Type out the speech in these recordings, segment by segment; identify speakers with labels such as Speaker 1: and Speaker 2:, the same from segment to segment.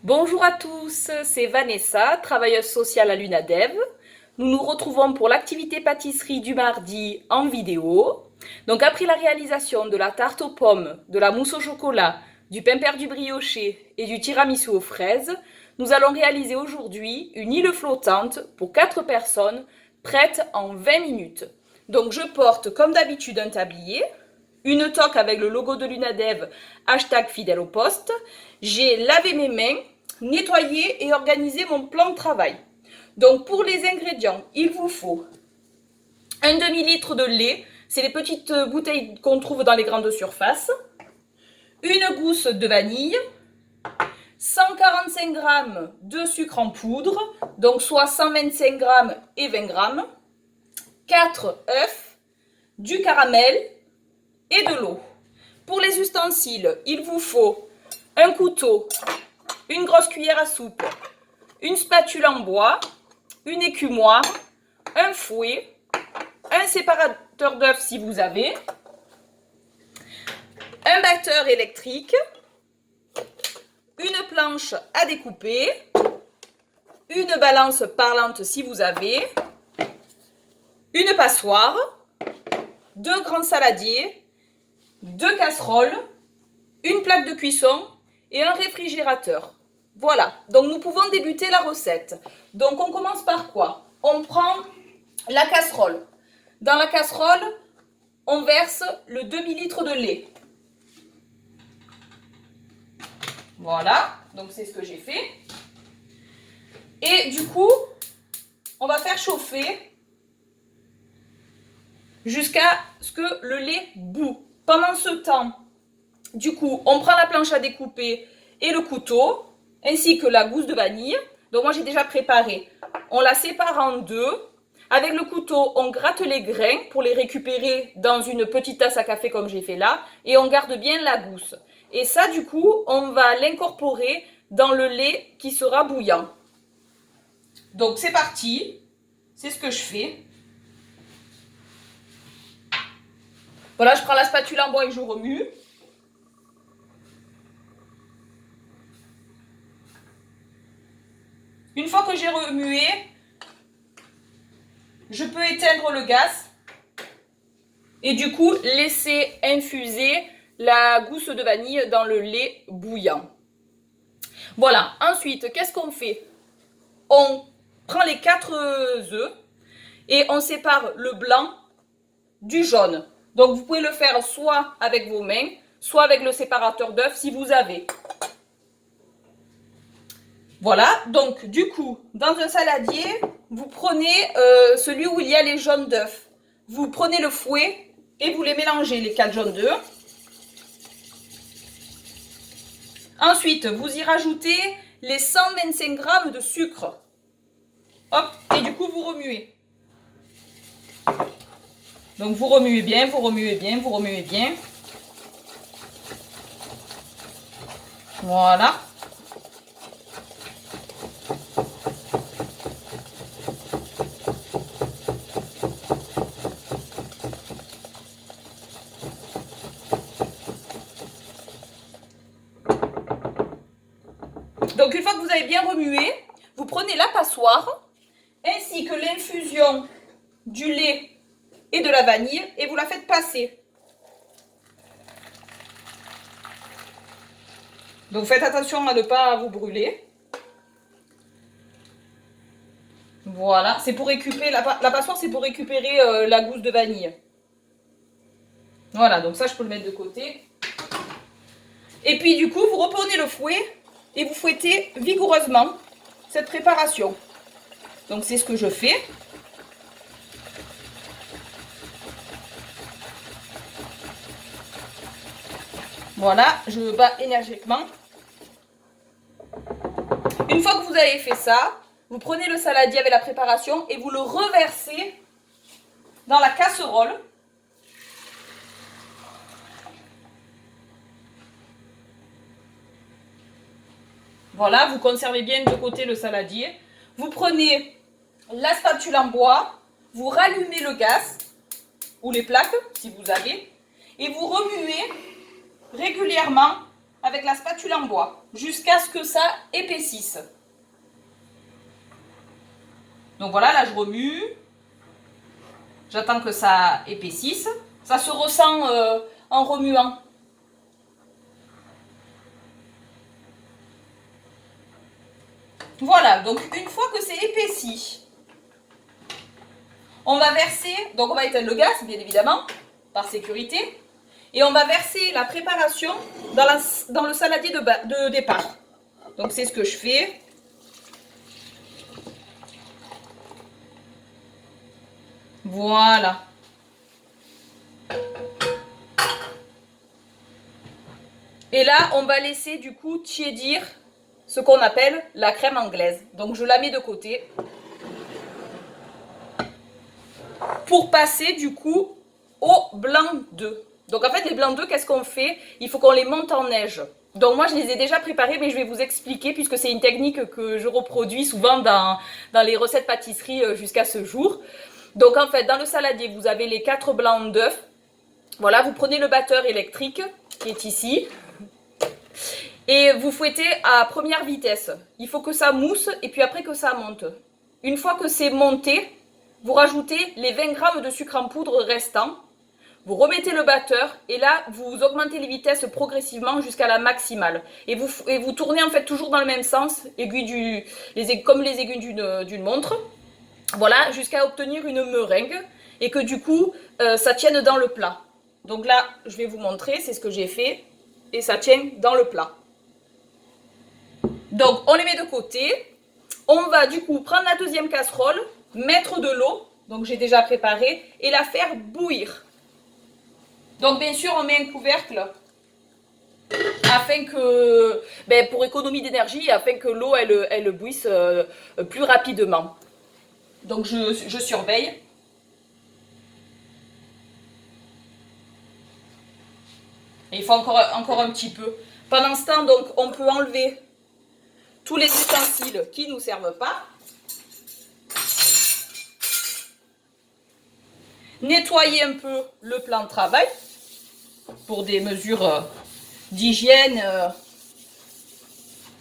Speaker 1: Bonjour à tous, c'est Vanessa, travailleuse sociale à l'UNADEV. Nous nous retrouvons pour l'activité pâtisserie du mardi en vidéo. Donc après la réalisation de la tarte aux pommes, de la mousse au chocolat, du pain perdu brioché et du tiramisu aux fraises, nous allons réaliser aujourd'hui une île flottante pour 4 personnes, prête en 20 minutes. Donc je porte comme d'habitude un tablier, une toque avec le logo de l'UNADEV, hashtag fidèle au poste. J'ai lavé mes mains, nettoyé et organisé mon plan de travail. Donc pour les ingrédients, il vous faut un demi-litre de lait, c'est les petites bouteilles qu'on trouve dans les grandes surfaces, une gousse de vanille, 145 g de sucre en poudre, donc soit 125 g et 20 g, 4 œufs, du caramel et de l'eau. Pour les ustensiles, il vous faut un couteau, une grosse cuillère à soupe, une spatule en bois, une écumoire, un fouet, un séparateur d'œufs si vous avez, un batteur électrique, une planche à découper, une balance parlante si vous avez, une passoire, 2 grands saladiers, 2 casseroles, une plaque de cuisson et un réfrigérateur. Voilà, donc nous pouvons débuter la recette. Donc on commence par quoi? On prend la casserole. Dans la casserole, on verse le demi-litre de lait. Voilà, donc c'est ce que j'ai fait. Et du coup, on va faire chauffer jusqu'à ce que le lait bout. Pendant ce temps, du coup, on prend la planche à découper et le couteau, ainsi que la gousse de vanille. Donc moi, j'ai déjà préparé. On la sépare en deux. Avec le couteau, on gratte les grains pour les récupérer dans une petite tasse à café comme j'ai fait là. Et on garde bien la gousse. Et ça, du coup, on va l'incorporer dans le lait qui sera bouillant. Donc c'est parti. C'est ce que je fais. Voilà, je prends la spatule en bois et je remue. Une fois que j'ai remué, je peux éteindre le gaz et du coup laisser infuser la gousse de vanille dans le lait bouillant. Voilà, ensuite, qu'est-ce qu'on fait? On prend les 4 œufs et on sépare le blanc du jaune. Donc vous pouvez le faire soit avec vos mains, soit avec le séparateur d'œufs si vous avez. Voilà, donc du coup, dans un saladier, vous prenez celui où il y a les jaunes d'œufs. Vous prenez le fouet et vous les mélangez, les 4 jaunes d'œufs. Ensuite, vous y rajoutez les 125 g de sucre. Hop, et du coup, vous remuez. Donc vous remuez bien, vous remuez bien, vous remuez bien. Voilà. Donc une fois que vous avez bien remué, vous prenez la passoire ainsi que l'infusion du lait et de la vanille et vous la faites passer. Donc faites attention à ne pas vous brûler. Voilà, c'est pour récupérer la passoire, c'est pour récupérer la gousse de vanille. Voilà, donc ça je peux le mettre de côté. Et puis du coup, vous reprenez le fouet et vous fouettez vigoureusement cette préparation. Donc c'est ce que je fais. Voilà, je bats énergiquement. Une fois que vous avez fait ça, vous prenez le saladier avec la préparation et vous le reversez dans la casserole. Voilà, vous conservez bien de côté le saladier. Vous prenez la spatule en bois, vous rallumez le gaz ou les plaques si vous avez et vous remuez régulièrement avec la spatule en bois jusqu'à ce que ça épaississe. Donc voilà, là je remue. J'attends que ça épaississe. Ça se ressent en remuant. Voilà, donc une fois que c'est épaissi, on va verser, donc on va éteindre le gaz, bien évidemment, par sécurité, et on va verser la préparation dans le saladier de départ. Donc c'est ce que je fais. Voilà. Et là, on va laisser du coup tiédir ce qu'on appelle la crème anglaise. Donc je la mets de côté. Pour passer du coup au blanc d'œuf. Donc en fait les blancs d'œufs, qu'est-ce qu'on fait? Il faut qu'on les monte en neige. Donc moi je les ai déjà préparés, mais je vais vous expliquer puisque c'est une technique que je reproduis souvent dans les recettes pâtisserie jusqu'à ce jour. Donc en fait dans le saladier vous avez les 4 blancs d'œufs. Voilà, vous prenez le batteur électrique qui est ici. Et vous fouettez à première vitesse. Il faut que ça mousse et puis après que ça monte. Une fois que c'est monté, vous rajoutez les 20 g de sucre en poudre restants. Vous remettez le batteur et là, vous augmentez les vitesses progressivement jusqu'à la maximale. Et vous tournez en fait toujours dans le même sens, comme les aiguilles d'une montre. Voilà, jusqu'à obtenir une meringue et que du coup, ça tienne dans le plat. Donc là, je vais vous montrer, c'est ce que j'ai fait. Et ça tient dans le plat. Donc, on les met de côté. On va du coup prendre la deuxième casserole, mettre de l'eau, donc j'ai déjà préparé, et la faire bouillir. Donc, bien sûr, on met un couvercle afin que, pour économie d'énergie, afin que l'eau elle bouillisse plus rapidement. Donc, je surveille. Et il faut encore un petit peu. Pendant ce temps, donc, on peut enlever tous les ustensiles qui ne nous servent pas. Nettoyer un peu le plan de travail pour des mesures d'hygiène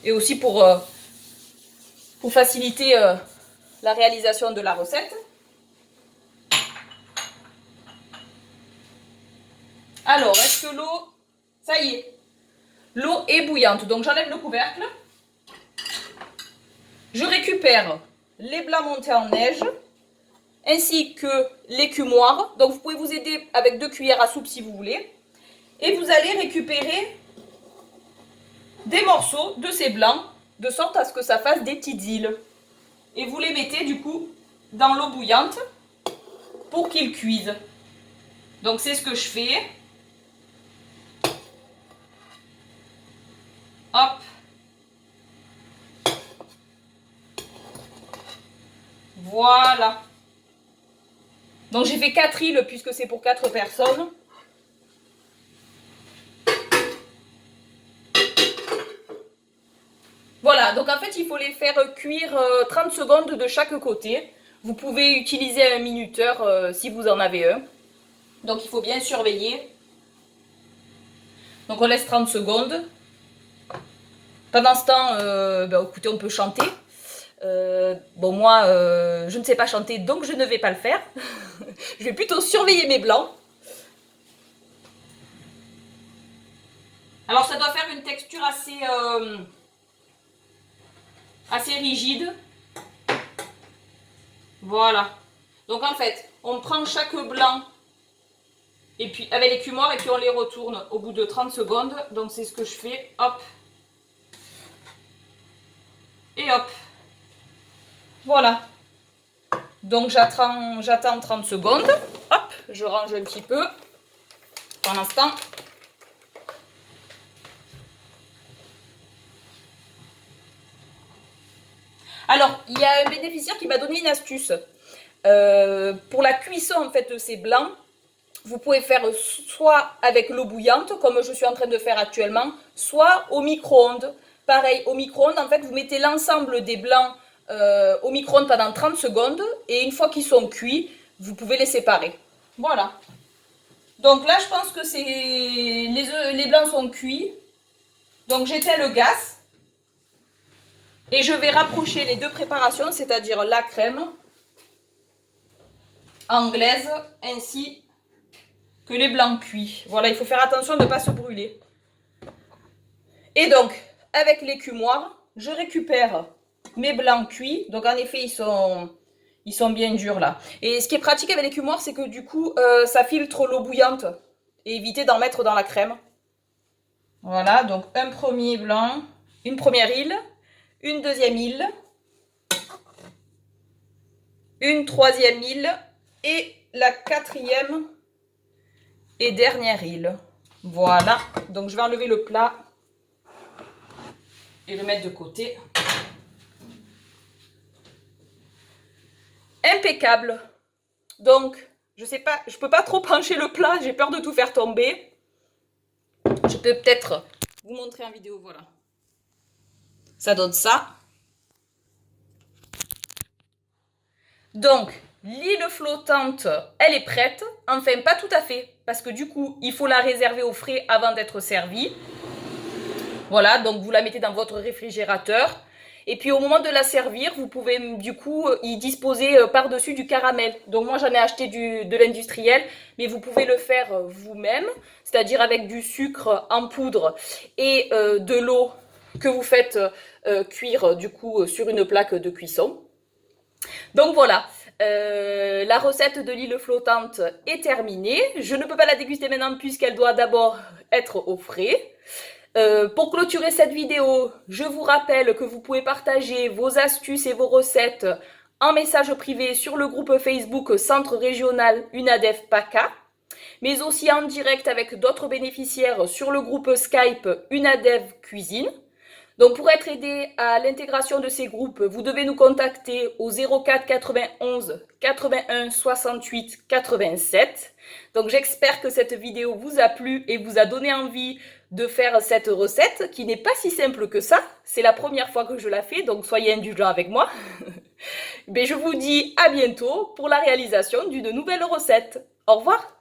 Speaker 1: et aussi pour faciliter la réalisation de la recette. Alors, est-ce que l'eau... Ça y est, l'eau est bouillante. Donc, j'enlève le couvercle. Je récupère les blancs montés en neige, ainsi que l'écumoire. Donc, vous pouvez vous aider avec 2 cuillères à soupe si vous voulez. Et vous allez récupérer des morceaux de ces blancs, de sorte à ce que ça fasse des petites îles. Et vous les mettez du coup dans l'eau bouillante pour qu'ils cuisent. Donc, c'est ce que je fais. Hop. Voilà. Donc j'ai fait 4 îles puisque c'est pour 4 personnes. Voilà, donc en fait il faut les faire cuire 30 secondes de chaque côté. Vous pouvez utiliser un minuteur si vous en avez un. Donc il faut bien surveiller. Donc on laisse 30 secondes. Pendant ce temps, écoutez, on peut chanter. Bon, moi, je ne sais pas chanter, donc je ne vais pas le faire. Je vais plutôt surveiller mes blancs. Alors, ça doit faire une texture assez rigide. Voilà. Donc, en fait, on prend chaque blanc et puis avec l'écumoire et puis on les retourne au bout de 30 secondes. Donc, c'est ce que je fais. Hop. Et hop. Voilà. Donc j'attends 30 secondes. Hop, je range un petit peu. Pendant ce temps. Alors, il y a un bénéficiaire qui m'a donné une astuce. Pour la cuisson en fait de ces blancs, vous pouvez faire soit avec l'eau bouillante, comme je suis en train de faire actuellement, soit au micro-ondes. Pareil, au micro-ondes, en fait, vous mettez l'ensemble des blancs au micro-ondes pendant 30 secondes et une fois qu'ils sont cuits, vous pouvez les séparer. Voilà. Donc là, je pense que les blancs sont cuits. Donc j'éteins le gaz et je vais rapprocher les deux préparations, c'est-à-dire la crème anglaise ainsi que les blancs cuits. Voilà, il faut faire attention de ne pas se brûler. Et donc, avec l'écumoire, je récupère mes blancs cuits. Donc en effet, ils sont bien durs là. Et ce qui est pratique avec l'écumoire, c'est que du coup, ça filtre l'eau bouillante. Et éviter d'en mettre dans la crème. Voilà, donc un premier blanc, une première île, une deuxième île, une troisième île et la quatrième et dernière île. Voilà, donc je vais enlever le plat et le mettre de côté. Impeccable. Donc, je sais pas, je peux pas trop pencher le plat, j'ai peur de tout faire tomber. Je peux peut-être vous montrer en vidéo, voilà. Ça donne ça. Donc, l'île flottante, elle est prête. Enfin, pas tout à fait, parce que du coup, il faut la réserver au frais avant d'être servie. Voilà, donc vous la mettez dans votre réfrigérateur. Et puis au moment de la servir, vous pouvez du coup y disposer par-dessus du caramel. Donc moi j'en ai acheté de l'industriel, mais vous pouvez le faire vous-même, c'est-à-dire avec du sucre en poudre et de l'eau que vous faites cuire du coup sur une plaque de cuisson. Donc voilà, la recette de l'île flottante est terminée. Je ne peux pas la déguster maintenant puisqu'elle doit d'abord être au frais. Pour clôturer cette vidéo, je vous rappelle que vous pouvez partager vos astuces et vos recettes en message privé sur le groupe Facebook Centre Régional UNADEF PACA, mais aussi en direct avec d'autres bénéficiaires sur le groupe Skype UNADEF Cuisine. Donc pour être aidé à l'intégration de ces groupes, vous devez nous contacter au 04 91 81 68 87. Donc j'espère que cette vidéo vous a plu et vous a donné envie de faire cette recette qui n'est pas si simple que ça. C'est la première fois que je la fais, donc soyez indulgents avec moi. Mais je vous dis à bientôt pour la réalisation d'une nouvelle recette. Au revoir!